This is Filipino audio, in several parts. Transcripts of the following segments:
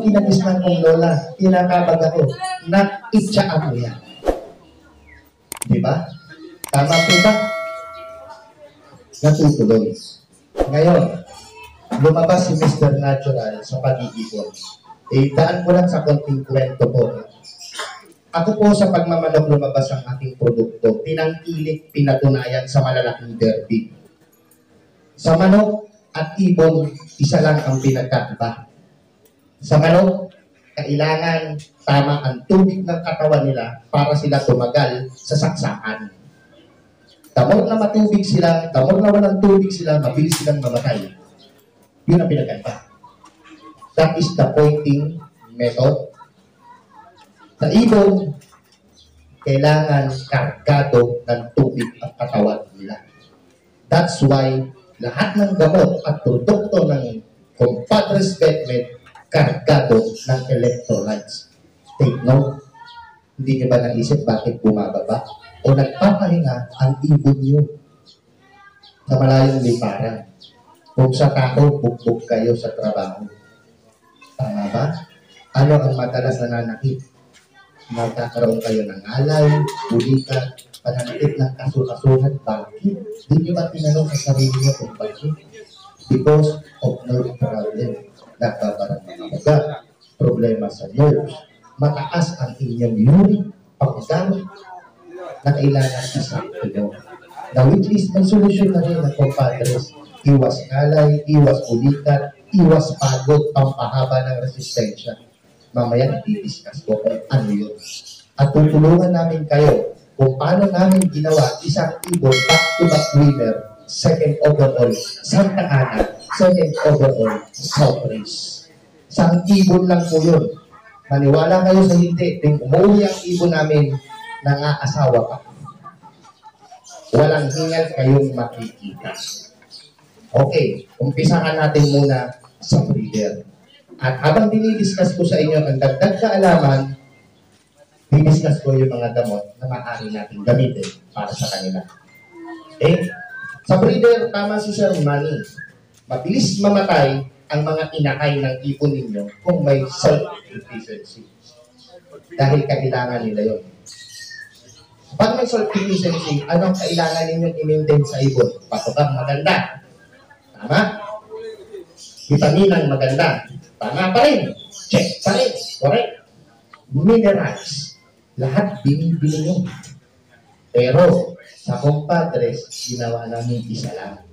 kinagisnan kong lola, kinakabag ako, na itsaan mo yan. Di ba? Tama po ba? Natutuloy. Ngayon, lumabas si Mr. Natural sa pag-iipon. Daan ko lang sa konting kwento po. Ako po sa pagmamanok lumabas ang aking produkto, pinangkilik, pinatunayan sa malalaking derby. Sa manok at ibon, isa lang ang pinagkaiba. Sa manok, kailangan tama ang tubig ng katawan nila para sila tumagal sa saksakan. Tamor na matubig sila, tamor na walang tubig sila, mabilis silang mamatay. Yun ang pinagkaiba. That is the pointing method. Sa ibon, kailangan kargado ng tubig ang katawan nila. That's why lahat ng gamot at produkto ng Compadres Betmed kargado ng electrolytes. Take note, hindi niyo ba naisip bakit bumababa? O nagpapahinga ang ibon niyo sa malayong liparan? Kung sa tao, bugbog kayo sa trabaho. Tama ba? Ano ang madalas nananakit? Magkakaroon kayo ng alay, bulikat, pananakit ng kasulasuhan. Bakit? Hindi nyo ba tinanong sa sarili nyo kung bakit? Because of nerve problem. Nagkakaroon ng mga problema sa nerves. Mataas ang inyong uric, pagdamit na kailangan isakto nyo. Now, which is may solusyon na rin ng Compadres. Iwas alay, iwas bulikat, iwas pagod, pampahaba ng resistensya. Mamaya i-discuss ko kung ano yun. At tutulungan namin kayo kung paano namin ginawa isang ibon back-to-back winner, second overall, Santa Ana, second overall, South Race. Isang ibon lang po yun. Maniwala kayo sa hindi, ting umuwi ang ibon namin, nang-aasawa pa. Walang hingal kayong makikita. Okay, umpisahan natin muna sa breeder. At habang dinidiscuss ko sa inyo ang dagdag kaalaman, dinidiscuss ko yung mga gamot na maaari natin gamitin para sa kanila. Okay? Sa breeder, tama si Sir Manny. Mabilis mamatay ang mga inakay ng ipon ninyo kung may salt deficiency. Dahil kailangan nila yun. Pag may salt deficiency, anong kailangan ninyong i-maintain sa ibon? Patokang maganda. Tama? Vitaminang maganda. Tama pa rin. Check pa rin. Correct. Minerals. Lahat binibili nyo. Pero, sa Compadres, ginawa namin isa lang.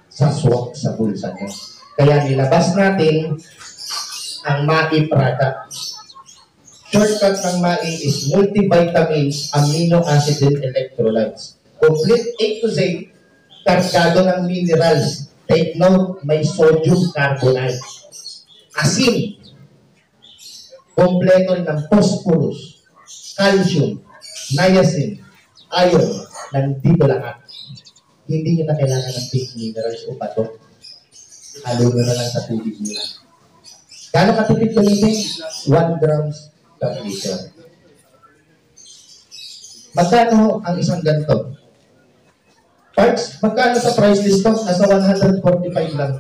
Sa swak sa bulsa nyo. Kaya nilabas natin ang MAI product. Shortcut ng MAI is multivitamins, amino acid, and electrolytes. Complete A to Z, kargado ng minerals. Take note, may sodium carbonate. Asin. Kompleto ng phosphorus, calcium, niacin, iron, nandito lahat. Hindi nyo na kailangan ng big minerals o bato. Halo nyo na lang sa tubig nila. Gano'ng katipid gamitin? 1 grams per liter. Magkano ang isang ganito? Parts, magkano sa price list ko? Nasa 145 lang.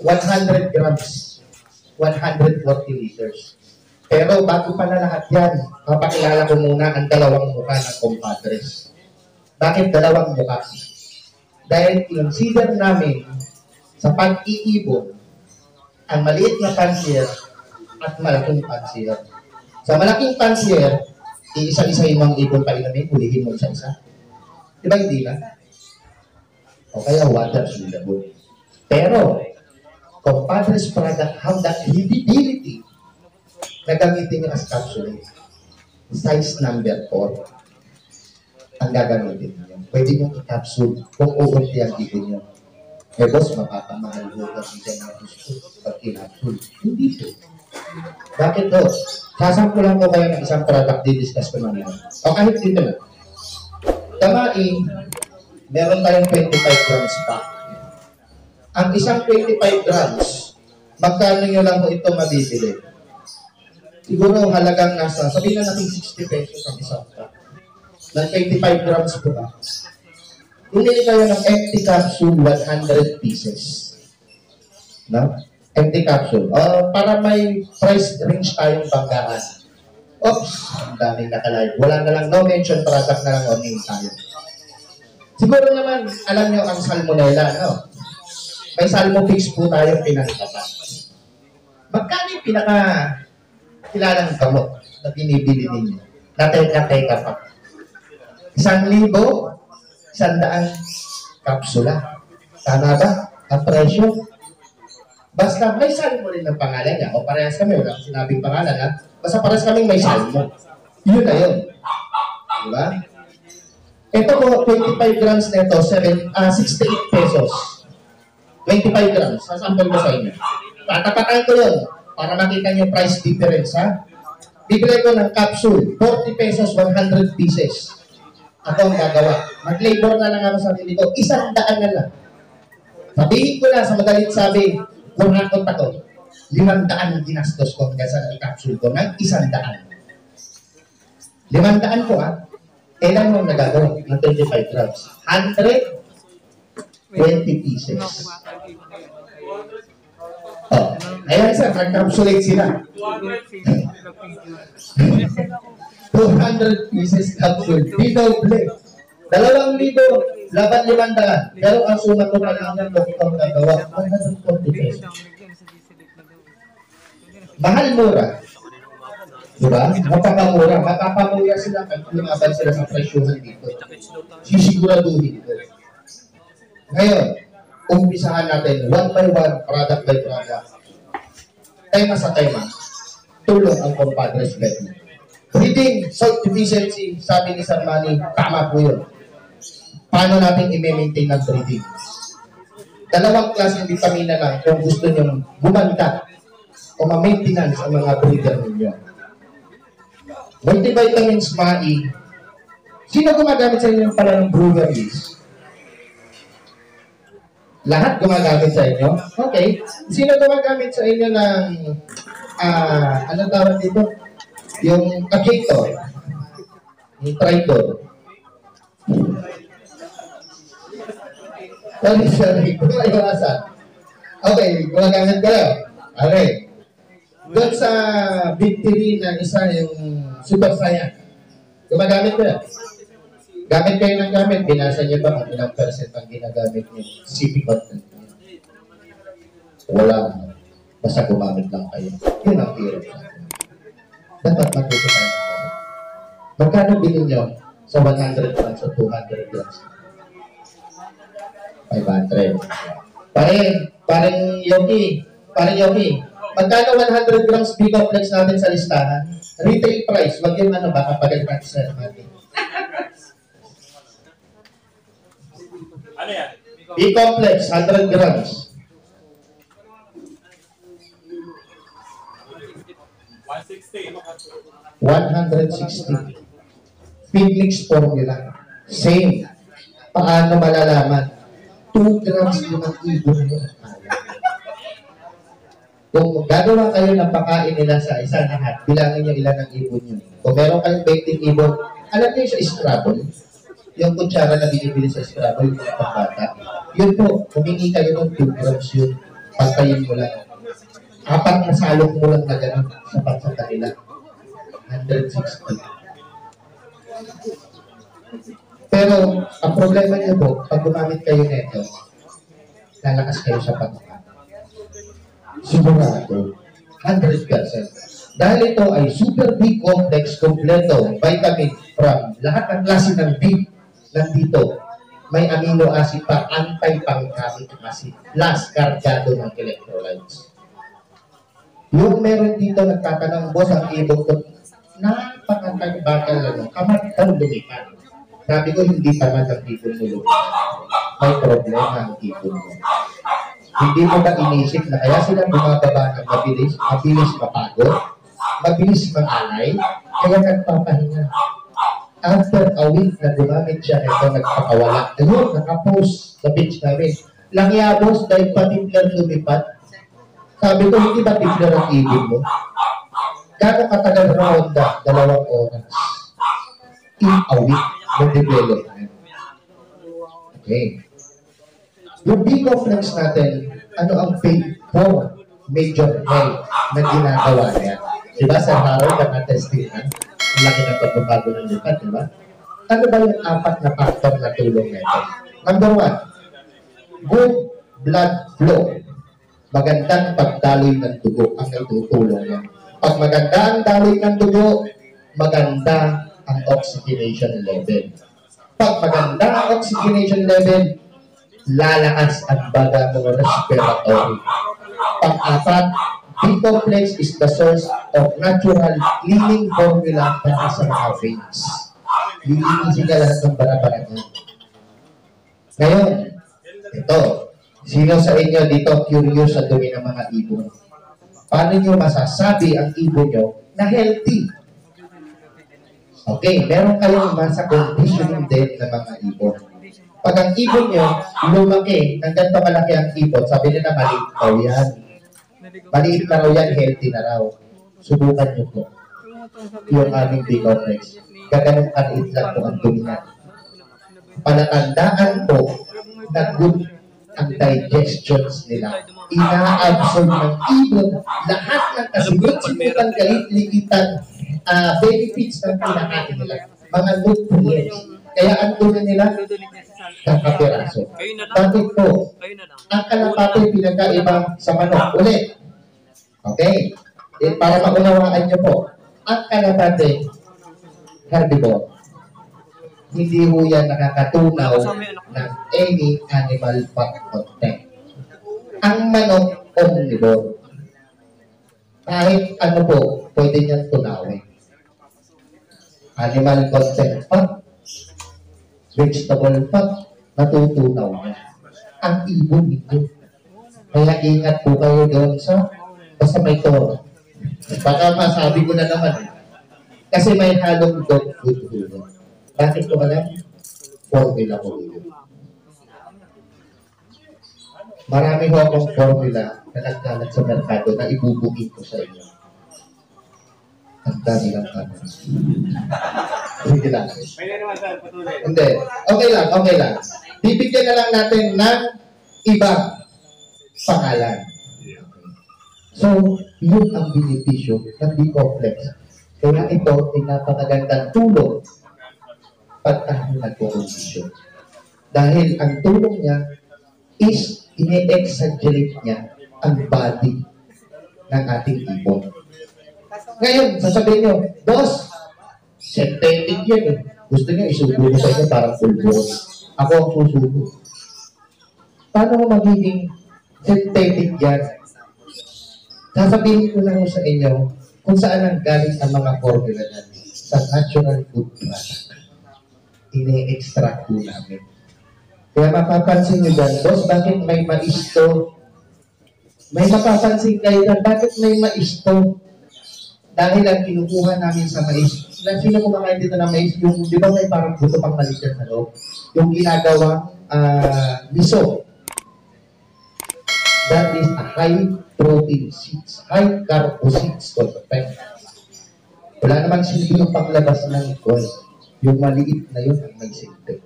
100 grams. 140 liters. Pero bago pa na lahat yan, papakilala ko muna ang dalawang mukha ng Compadres. Bakit dalawang mukha? Dahil consider namin sa pag-iibon ang maliit na pansier at malaking pansier. Sa malaking pansier, iisa-isahin mo ang ibon pa inamin, hulihin mo isa-isa. Diba hindi na? O kaya water suitable. Pero, Compadres product have that heavy na gamitin nyo as capsule. Size number 4 ang gagamitin nyo. Pwede nyo i-capsule kung uunti ang ibon nyo. Eh boss, mapapamahal ho kasi dyan ang gusto pag i-capsule. Hindi po. Bakit to? Sasampulan ko kayo ng isang product, di-discuss ko naman. O kahit dito na. Kamai, meron tayong 25 grams pa. Ang isang 25 grams, magkano nyo lang po ito mabibili? Siguro halagang nasa, sabihin na natin 60 pesos ang isang pack. Ng 25 grams po ba? Bumili kayo ng empty capsule, 100 pieces. No? Empty capsule. Para may price range tayong banggaan. Oops, ang daming nakalive. Wala na lang, no mention product na lang o name tayo. Siguro naman, alam nyo ang salmonella, no? May salmofix po tayong pinakitapat. Magkano yung kilalang gamot na binibili ninyo? Nateka-teka pa. 1,000, 100 kapsula. Tama ba? Ang presyo? Basta may salmo rin ng pangalan niya. O parehas kami, wala akong sinabing pangalan ha. Basta parehas kami may salmo. Yun na yun. Diba? Ito po, 25 grams na ito, 68 pesos. 25 grams. Sasample ko sa inyo. Tatapatan ko yun para makita niyo price difference ha. Bibili ko ng capsule, 40 pesos, 100 pieces. Ako ang gagawa. Mag-labor na lang ako sa sarili ko. 100 na lang. Sabihin ko na sa madalit sabi, kung nakot ako, 500 ang ginastos ko hanggang sa i-capsule ko ng 100. 500 po Kailan mo nagagawa ng 25 grams? 120 pieces. Ayan sir, nag-capsulate sila. 200 pieces capsule. Dinoble. 2,000 laban 500. Pero ang suma ko kanina kung ikaw nagawa, 140 pesos. Mahal mura. Diba? Mapakamura. Mapakamura sila pag lumaban sila sa presyohan dito. Sisiguraduhin ko. Ngayon, umpisahan natin one by one, product by product. Tema sa tema. Tulong ang compadres bet. Breeding, salt deficiency, sabi ni Sir Manny, tama po yun. Paano natin i-maintain ang breeding? 2 klaseng vitamina lang kung gusto nyo bumanda o ma-maintenance ang mga breeder ninyo. Multivitamins, MAI. Sino gumagamit sa inyo pala ng breweries? Lahat gumagamit sa inyo? Okay. Sino gumagamit sa inyo ng anong tawag dito? Yung Agitor, yung Tridor. Sorry. Okay, gumagamit kayo. Okay. Doon sa victory na isa yung Super Saiyan. Gumagamit ko yan. Gamit kayo ng gamit. Binasa niyo ba kung ilang percent ang ginagamit niyo? CP content niyo. Wala. Basta gumamit lang kayo. Yun ang hirap sa atin. Dapat matuto tayo. Magkano bilhin nyo sa 100 grams o 200 grams? 500. Parang Yogi. Magkano 100 grams B-complex natin sa listahan? Retail price. Wag yung baka pagalitan sa natin. Ano yan? B-complex, 100 grams. 160. Feed mix formula. Same. Paano malalaman? 2 grams yung ang ibon mo. Kung gagawa kayo ng pakain nila sa isa lahat, bilangin nyo ilan ang ibon nyo. Kung meron kayong 20 ibon, alam niyo sa Scrabble, yung kutsara na binibili sa Scrabble, yung pambata, yun po, humingi kayo ng 2 grams yun, pagkayin mo lang. Kapag nasalok mo lang na gano'n, sapat sa kanila. 160. Pero, ang problema niyo po, pag gumamit kayo nito, lalakas kayo sa pagkain. Sigurado, 100%. Dahil ito ay super B complex, kompleto, vitamin from lahat ng klase ng B nandito. May amino acid pa, anti-pancreatic acid, plus kargado ng electrolytes. Yung meron dito nagtatanong, boss, ang ibon ko, napakatagbakal lang, kamad daw lumipan. Sabi ko, hindi tamad ang ibon mo lumipan. May problema ang ibon mo. Hindi mo ba inisip na kaya sila bumababa ng mabilis mapagod, mabilis mangalay, kaya nagpapahinga. After a week na gumamit siya, ito nagpakawala. Ayun, nakapost sa page namin. Langyabos dahil patiglan lumipat. Sabi ko, hindi ba tiglan ang ibon mo? Gano'ng katagal ronda? 2 oras. In a week ng development. Okay. Yung B-complex natin, ano ang paid for? major health na ginagawa niya. Diba, Sir Harold, ang atestingan? Ang laki ng pagbabago ng lupa, diba? Ano ba yung 4 na factor na tulong nito? Number 1, good blood flow. Magandang pagdaloy ng dugo ang itutulong niya. Pag maganda ang daloy ng dugo, maganda ang oxygenation level. Pag maganda ang oxygenation level, lalakas ang baga mo respiratory. Pang-4, B-complex is the source of natural cleaning formula para sa mga veins. Lilinisin ka lahat ng bara-bara niya. Ngayon, ito, sino sa inyo dito curious sa dumi ng mga ibon? Paano nyo masasabi ang ibon nyo na healthy? Okay, meron kayong nasa conditioning din ng mga ibon. Pag ang ibon nyo lumaki, ng ganito malaki ang ibon, sabi nila maliit raw yan. Maliit na raw yan, healthy na raw. Subukan nyo po. Yung aming B-complex. Gaganong kaliit lang po ang dumi niya. Palatandaan po na good ang digestions nila. Ina-absorb ng ibon lahat ng kasigit-sigitang galit-likitan benefits ng pinakain nila. Mga nutrients. Kaya ang dumi nila kakapiraso. Bakit po? Ang kalapate pinagkaiba sa manok. Ulit. Okay? Para maunawaan nyo po. Ang kalapate herbivore. Hindi ho yan nakakatunaw ng any animal fat content. Ang manok, omnivore. Kahit ano po, pwede niyang tunawin. Animal content fat, vegetable fat, natutunaw niya. Ang ibon ito. Kaya ingat po kayo doon sa basta may toro. Baka masabi ko na naman. Kasi may halong dog food dito. Bakit ko alam? Formula ko dito. Marami ho akong formula na nagkalat sa merkado na ibubugin ko sa inyo. Ang dami lang kami. Hindi lang. Hindi. Okay lang, okay lang. Bibigyan na lang natin ng ibang pangalan. So, yun ang benepisyo ng B-complex. Kaya ito ay napakagandang tulong pag tayo nagkukondisyon. Dahil ang tulong niya is ine-exaggerate niya ang body ng ating ibon. Ngayon, sasabihin nyo, boss, synthetic yan eh. Gusto niya isubo ko sa inyo parang pulbon. Ako ang susubo. Paano magiging synthetic yan? Sasabihin ko lang sa inyo kung saan ang galing ang mga formula natin sa natural food product. Ine-extract po namin. Kaya mapapansin nyo dyan, boss, bakit may mais to? May mapapansin kayo dyan, bakit may mais to? Dahil ang kinukuha namin sa mais, sino kumakain dito ng mais, yung, di ba may parang buto pang maliit na loob? Yung ginagawang miso. That is a high protein seeds, high carb seeds content. Wala naman silbi yung panglabas ng goal. Yung maliit na yun ang may silbi.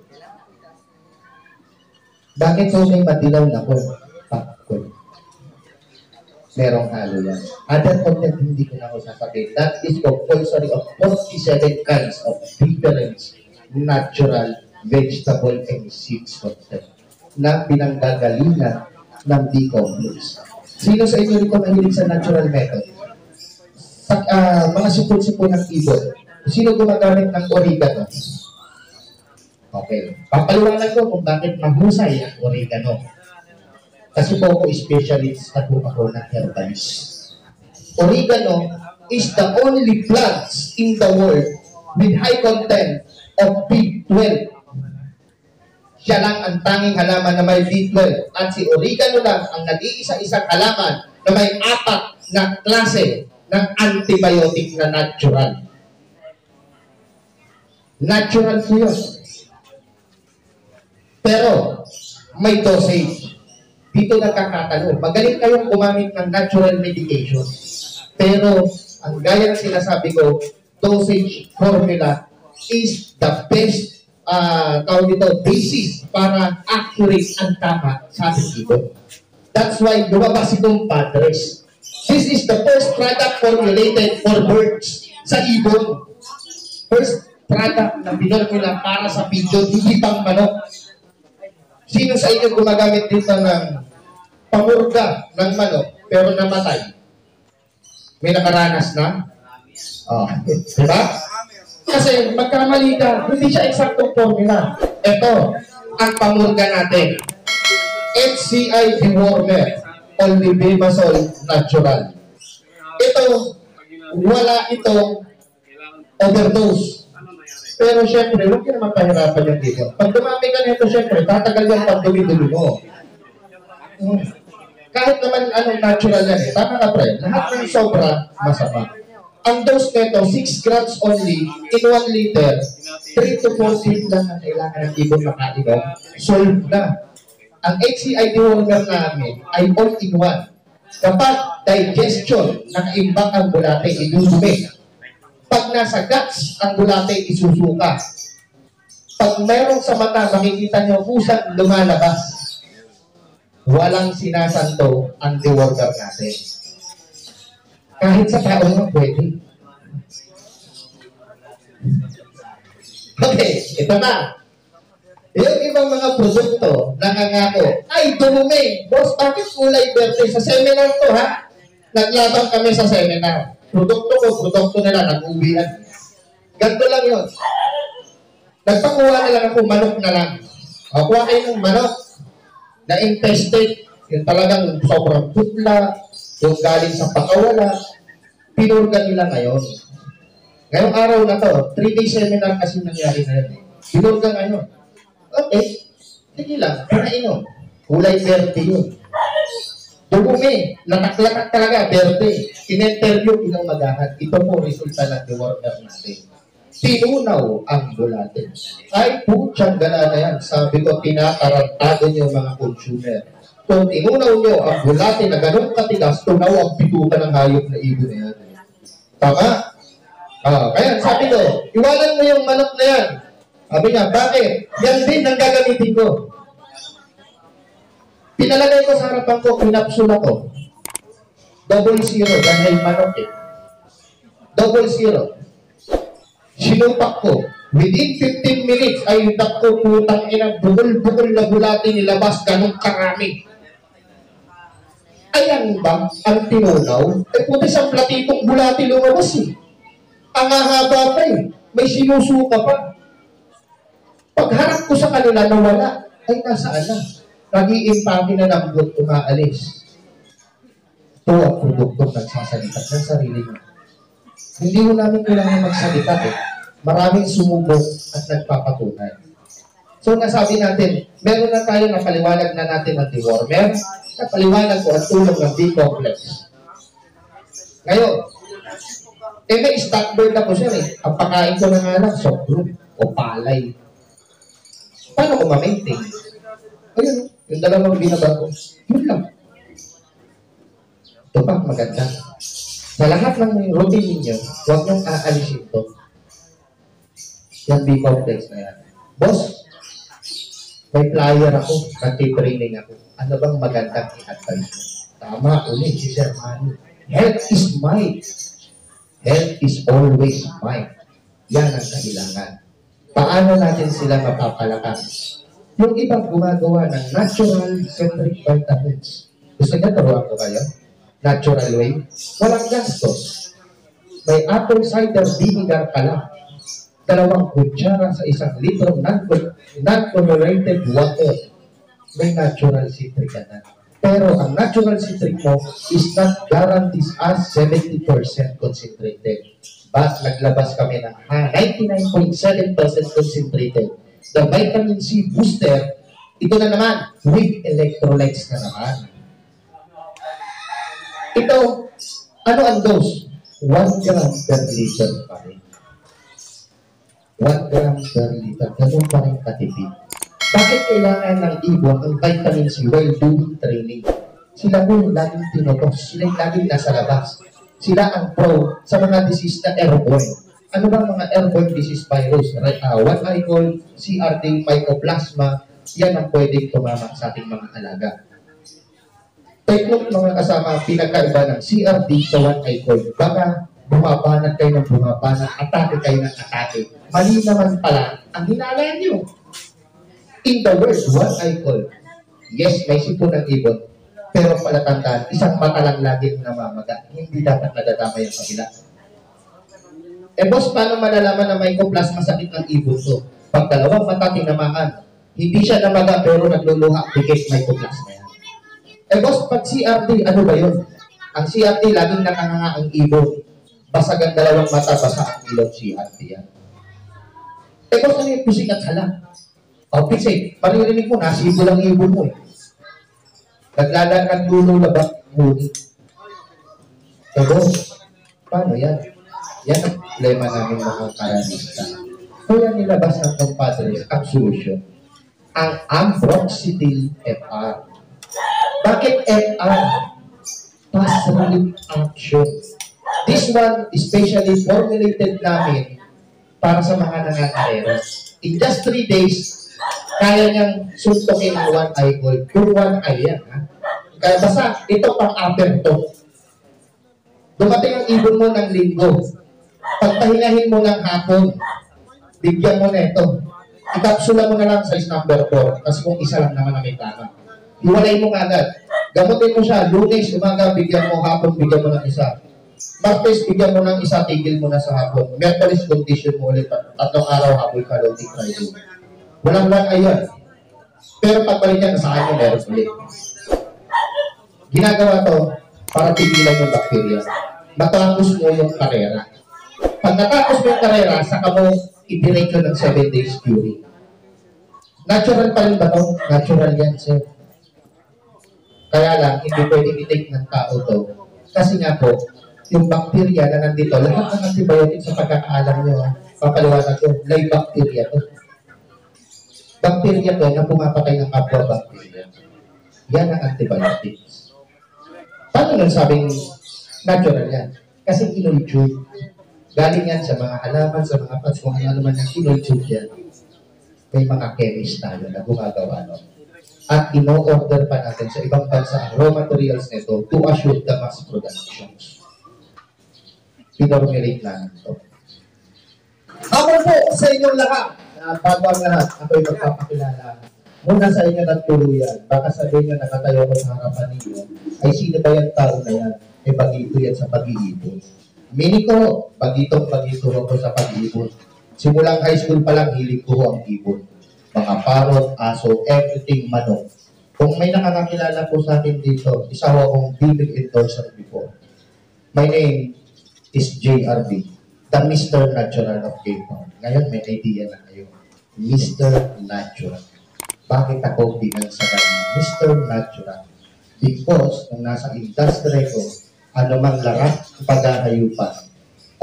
Bakit po may madilaw na corn? Popcorn. Merong halo yan. Other content hindi ko na ako sasabihin. That is compulsory of 47 kinds of different natural vegetable and seeds content na pinanggagalingan ng B-complex. Sino sa inyo rito mahilig sa natural method? Mga sipon-sipon ng ibon. Sino gumagamit ng oregano? Okay. Papaliwanag ko kung bakit mahusay ang oregano. Kasi po ako specialist at po ako ng herbalist. Oregano is the only plants in the world with high content of B12. Siya lang ang tanging halaman na may B12. At si oregano lang ang nag-iisa-isang halaman na may 4 na klase ng antibiotic na natural. Natural po yun. Pero, may dosage. Dito nagkakatalo. Magaling kayong gumamit ng natural medication. Pero, ang gaya ng sinasabi ko, dosage formula is the best tawag dito, basis para accurate ang tama sa ating ibon. That's why lumabas itong padres. This is the first product formulated for birds sa ibon. First product na pinormula para sa pigeon, hindi pang manok. Sino sa inyo gumagamit dito ng pamurga ng manok pero namatay? May nakaranas na? Oh, diba? Kasi magkamali ka, hindi siya eksaktong formula. Ito, ang pamurga natin. HCI dewormer, olivibasol natural. Ito, wala itong overdose. Pero syempre, huwag ka naman pahirapan yung dito. Pag dumami ka nito, syempre, tatagal yung pagdumi-dumi mo. Kahit naman anong natural yan eh. Tama ka, pre. Lahat ng sobra, masama. Ang dose nito, 6 grams only, in 1 liter, 3 to 4 feet lang ang kailangan ng ibon makainom. Solve na. Ang HCI dewormer namin ay all-in-one. Kapag digestion, nakaimbak ang bulate, idudumi. Pag nasa guts, ang bulate isusuka. Pag mayroong sa mata, makikita nyo pusang lumalabas. Walang sinasanto ang dewormer natin. Kahit sa tao nga pwede. Okay, ito na. Yung ibang mga produkto, nangangako, ay dumumi. Boss, bakit kulay verde? Sa seminar to, ha? Naglabang kami sa seminar. Produkto nila, nag-uwian. Ganto lang yun. Nagpakuha na lang ako, manok na lang. Kuha kayo ng manok na infested, yung talagang sobrang putla, yung galing sa pakawala, pinurga nila ngayon. Ngayong araw na to, 3-day seminar kasi nangyari na yun. Pinurga ngayon. Okay, sige lang, pinainom. Kulay verde yun. Dumumi, latak-latak talaga, verde. In-interview, inumagahan. Ito po resulta ng dewormer natin. Tinunaw ang bulate. Ay, putyang gala na yan. Sabi ko, tinatarantado nyo mga consumer. Kung tinunaw nyo ang bulate na ganun katigas, tunaw ang pitukan ng hayop na ibon na yan. Tama? Kaya sabi ko, iwanan mo yung manok na yan. Sabi niya, bakit? Yan din ang gagamitin ko. Pinalagay ko sa harapan ko, pinapsula ko. 00, dahil manok eh. 00. Sinupak ko. Within 15 minutes, ay ko putang ina, bukol-bukol na bulate nilabas, ganun karami. Ayan ba ang tinunaw? Eh, puti sa platitong bulate lumabas eh. Ang hahaba pa eh. May sinusuka pa. Pagharap ko sa kanila na wala, ay nasaan na? Nag-i-impake na ng blood, umaalis. Ito ang produktong nagsasalita ng sarili mo. Hindi mo namin kailangan magsalita eh. Maraming sumubok at nagpapatunay. So nasabi natin, meron na tayo, napaliwanag na natin ang dewormer, napaliwanag ko ang tulong ng B-complex. Ngayon, may stock bird ako siya eh. Ang pakain ko na nga lang, soft fruit o palay. Paano ko ma-maintain? Ayun, yung dalawang binaba ko. Yun lang. Ito pa, maganda. Sa lahat ng routine ninyo, huwag niyong aalisin ito. Yan B-complex na yan. Boss, may flyer ako, nag-training ako. Ano bang magandang i-advise? Tama, ulit si Sir Manny. Health is might. Health is always might. Yan ang kailangan. Paano natin sila mapapalakas? Yung ibang gumagawa ng natural centric vitamins. Gusto niya turuan ko kayo? Natural way. Walang gastos. May apple cider vinegar ka lang. 2 kutsara sa 1 litro non-chlorinated water. May natural citric ka na. Pero ang natural citric mo is not guaranteed as 70% concentrated. But naglabas kami ng 99.7% concentrated. The vitamin C booster, ito na naman, with electrolytes na naman. Ito, ano ang dose? 1 gram per liter pa rin. 1 gram per liter. Ganun pa rin katipid. Bakit kailangan ng ibon ang vitamin C while doing training? Sila po yung laging tinotos. Sila yung laging nasa labas. Sila ang pro sa mga disease na airborne. Ano ba mga airborne disease virus? What I call CRD mycoplasma, yan ang pwedeng tumama sa ating mga alaga. Take note mga kasama, pinagkaiba ng CRD sa one eye coil. Baka bumabanat kayo ng bumabanat, atake kayo ng atake. Mali naman pala ang hinala nyo. In the word, one eye coil, yes, may sipon ng ibon, pero palatandaan, isang mata lang laging namamaga. Hindi dapat nadadamay ang kabila. Eh boss, paano malalaman na may mycoplasma sakit ng ibon to? Pag dalawang mata tinamaan, hindi siya namaga pero nagluluha, bigay mycoplasma yan. Eh boss, pag CRD, ano ba yun? Ang CRD, laging nakanganga ang ibon. Basag ang dalawang mata, basa ang ilong, CRD yan. Eh boss, ano yung pisik at hala? O pisik, maririnig mo, nasibo lang ibon mo eh. Naglalakad dulo labak ngunit. Eh boss, paano yan? Yan ang problema namin mga karanista. Kaya nilabas ng compadres ang solusyon. Ang Ambroxetil FR. Bakit FR? Fast relief action. This one, especially formulated namin para sa mga nangangarera. In just 3 days, kaya niyang suntokin ang one eye coil. Kung one eye yan, ha? Kaya basta, ito pang-upper to. Dumating ang ibon mo ng linggo. Pagpahingahin mo ng hapon, bigyan mo na ito. Ikapsula mo na lang size number 4 kasi kung isa lang naman ang may tama. Iwalay mo agad. Gamutin mo siya. Lunes, umaga, bigyan mo. Hapon, bigyan mo ng isa. Martes, bigyan mo ng isa. Tigil mo na sa hapon. Mercury's condition mo ulit. 3 araw, habol ka, loading Friday. Walang lang ayan. Pero pagbalik niya, sa akin meron ulit. Ginagawa to para tigilan yung bacteria. Matapos mo yung karera. Pag natapos mo yung karera, saka mo i-direct ng 7 days curing. Natural pa rin ba ito? Natural yan, sir. Kaya lang, hindi pwedeng i-take ng tao to. Kasi nga po, yung bacteria na nandito, lahat ng antibiotic sa pagkakaalam nyo, papaliwanag ko, live bacteria to. Bacteria to na pumapatay ng kapwa bacteria. Yan ang antibiotics. Paano nang sabing natural yan? Kasi inultube. Galing yan sa mga halaman, sa mga pats, kung ano naman ang inultube yan. May mga chemist tayo na gumagawa nun. At ino-order pa natin sa ibang bansa ang raw materials nito to assure the mass productions. Pinormulate namin ito. Ako po sa inyong lahat, bago ang lahat, ako'y magpapakilala. Muna sa inyo nagtuluyan, baka sabihin nyo nakatayo ko sa harapan ninyo, ay sino ba yung tao na yan? May bagito yan sa pag-iipon. Mini ko, bagito ako sa pag-iipon. Simulang high school pa lang, hilig ko ang ibon. Mga parot, aso, everything, manok. Kung may nakakakilala po sa akin dito, isa ko akong bibig endorser before. My name is JRB, the Mr. Natural of Cape Town. Ngayon may idea na kayo. Mr. Natural. Bakit ako binansagan ng Mr. Natural? Because nung nasa industry ko, anumang larat paghahayupan,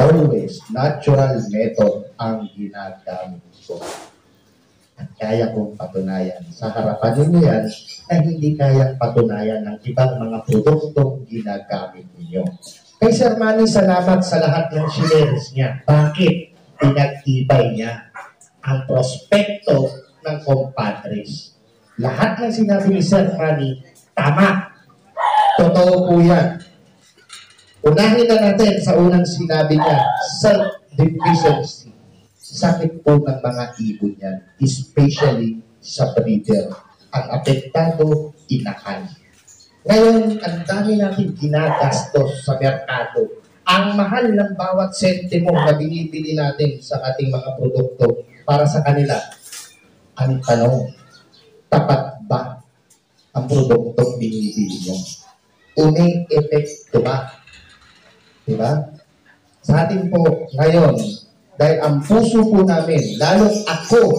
always natural method ang ginagamit ko. At kaya kong patunayan. Sa harapan ninyo yan, na hindi kayang patunayan ng ibang mga produktong ginagamit ninyo. Kay Sir Manny, salamat sa lahat ng shares niya. Bakit? Pinag-ibay niya ang prospekto ng compadres. Lahat ng sinabi ni Sir Manny, tama. Totoo po yan. Unahin na natin sa unang sinabi niya, self-deficiency. Sakit po ng mga ibon yan, especially sa breeder. Ang apektado, inakan. Ngayon, ang dami natin ginagastos sa merkado. Ang mahal ng bawat sentimo na binibili natin sa ating mga produkto para sa kanila. Ang tanong, tapat ba ang produktong binibili mo? Unang epekto ba? Diba? Sa atin po, ngayon, dahil ang puso po namin, lalo ako,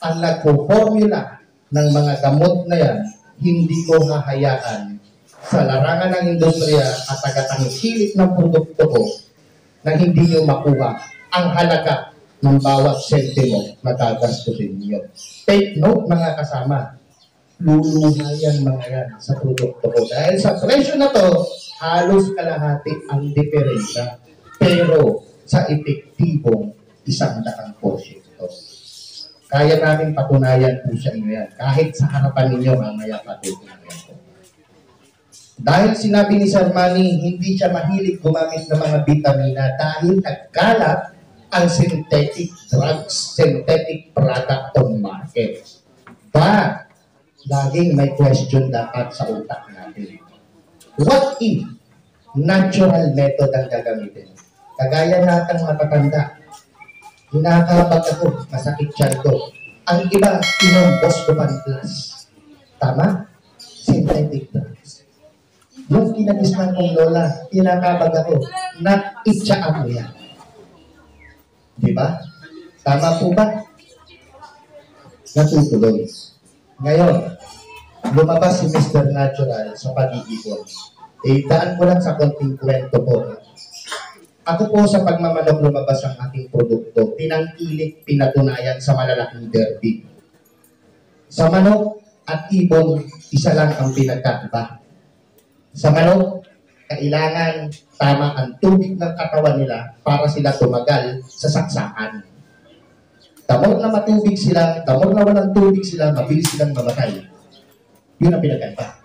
ang nagpo-formula ng mga gamot na yan, hindi ko hahayaan sa larangan ng industriya at tagatangkilik ng produkto ko na hindi nyo makuha ang halaga ng bawat sentimo na gagastusin niyo. Take note mga kasama, luluha yan mga yan sa produkto ko. Dahil sa presyo na to, halos kalahati ang diferensya. Pero sa epektibong 100%. Kaya namin patunayan po sa inyo yan. Kahit sa harapan ninyo, mamaya patutunayan ko. Dahil sinabi ni Sir Manny, hindi siya mahilig gumamit ng mga vitamina dahil nagkalat ang synthetic drugs, synthetic product on market. But, laging may question dapat sa utak natin. What if natural method ang gagamitin? Kagaya natang matatanda, hinakabag ako, masakit siya ko. Ang iba, inumbos ko pang plus. Tama? Synthetic drugs. Yung kinagisnan kong lola, hinakabag ako, na-itchaan mo yan. Diba? Tama po ba? Natutuloy. Ngayon, lumabas si Mr. Natural sa pag-iipon. Daan ko lang sa konting kwento po. Ako po sa pagmamanok lumabas ang aking produkto, pinangkilik, pinatunayan sa malalaking derby. Sa manok at ibon, isa lang ang pinagkaiba. Sa manok, kailangan tama ang tubig ng katawan nila para sila tumagal sa saksakan. Tamor na matubig sila, tamor na walang tubig sila, mabilis silang mamatay. Yun ang pinagkaiba.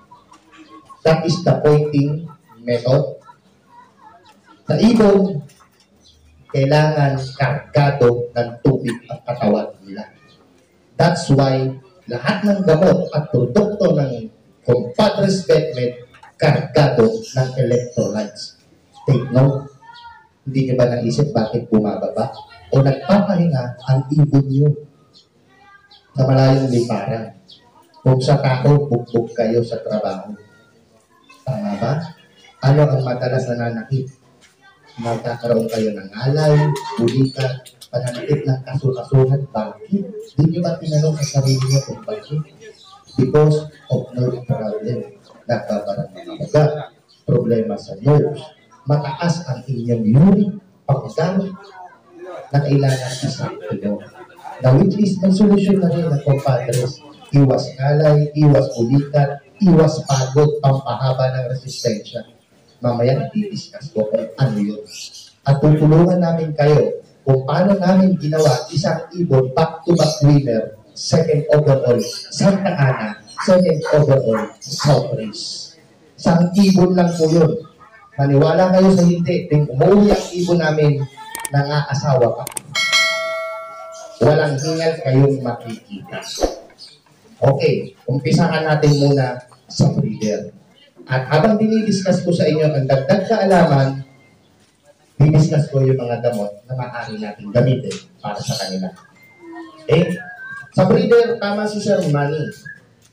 That is the pointing method. Sa ibon, kailangan kargado ng tubig ang katawan nila. That's why lahat ng gamot at produkto ng Compadres Betmed kargado ng electrolytes. Take note, hindi niyo ba naisip bakit bumababa? O nagpapahinga ang ibon niyo sa malayong liparan? Kung sa tao, bugbog kayo sa trabaho. Tama ba? Ano ang madalas nananakit? Magkakaroon kayo ng alay, bulikat, pananakit ng kasulasuhan. Bakit? Hindi niyo ba tinanong sa sarili niyo kung bakit? Because of nerve problem. Nagkakaroon ng mga problema sa nerves. Mataas ang inyong uric, paggamit na kailangan isakto nyo. Now, which is may solusyon na rin ng Compadres. Iwas alay, iwas bulikat, iwas pagod, pampahaba ng resistensya. Mamaya, i-discuss ko kung ano yun. At tutulungan namin kayo kung paano namin ginawa isang ibon back-to-back winner, second overall, Santa Ana, second overall, South Race. Isang ibon lang po yun. Maniwala kayo sa hindi, ting umuwi ang ibon namin, nang-aasawa pa. Walang hingal kayong makikita. Okay, umpisahan natin muna sa breeder. At habang dinidiscuss ko sa inyo ang dagdag kaalaman, didiscuss ko yung mga gamot na maaari natin gamitin para sa kanila. Okay? Sa breeder, tama si Sir Manny.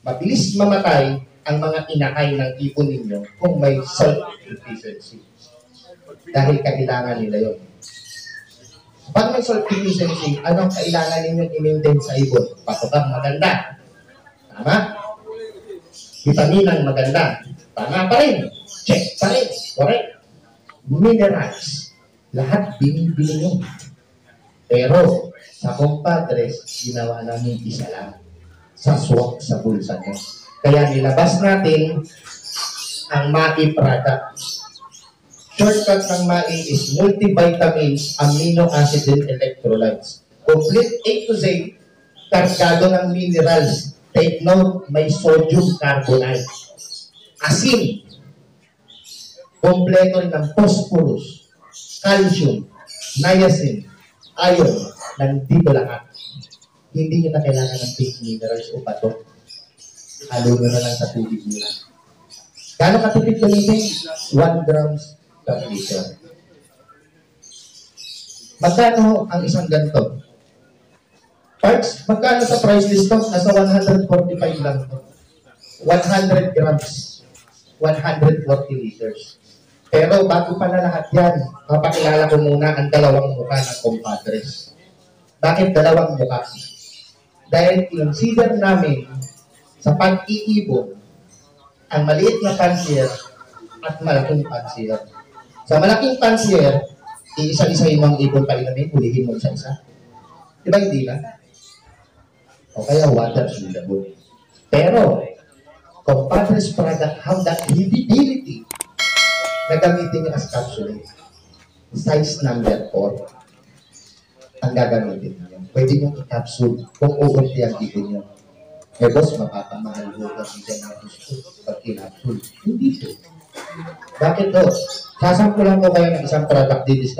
Mabilis mamatay ang mga inakay ng ipon ninyo kung may salt deficiency. Dahil kailangan nila yun. Pag may salt deficiency, anong kailangan ninyong i-maintain sa ibon? Patukang maganda. Tama? Vitaminang maganda. Tama pa rin. Check pa rin. Correct. Minerals. Lahat binibili nyo. Pero, sa Compadres, ginawa namin isa lang. Sa swak sa bulsa nyo. Kaya nilabas natin ang MAI product. Shortcut ng MAI is multivitamins, amino acid, and electrolytes. Complete A to Z, kargado ng minerals. Take note, may sodium carbonate. Asin. Kompleto ng phosphorus, calcium, niacin, iron, nandito lahat. Hindi nyo na kailangan ng big minerals o bato. Halo nyo na lang sa tubig nila. Gano'ng katipid gamitin? 1 grams per liter. Magkano ang isang ganito? Parts, magkano sa price list ko? Nasa 145 lang to. 100 grams. 140 liters. Pero bago pa na lahat yan, papakilala ko muna ang dalawang mukha ng Compadres. Bakit dalawang mukha? Dahil consider namin sa pag-iibon ang maliit na pansier at malaking pansier. Sa malaking pansier, iisa-isahin mo ang ibon pa inamin, hulihin mo isa-isa. Diba hindi na? O kaya water suitable. Pero, Compadres product have that ability na gamitin nyo as capsule. Size number 4 ang gagamitin nyo. Pwede nyo i-capsule kung uunti ang ibon nyo. Eh boss, mapapamahal ho kasi dyan ang gusto pag kinapsul. Hindi po. Bakit po? Sasampulan ko kayo ng isang product di-discuss.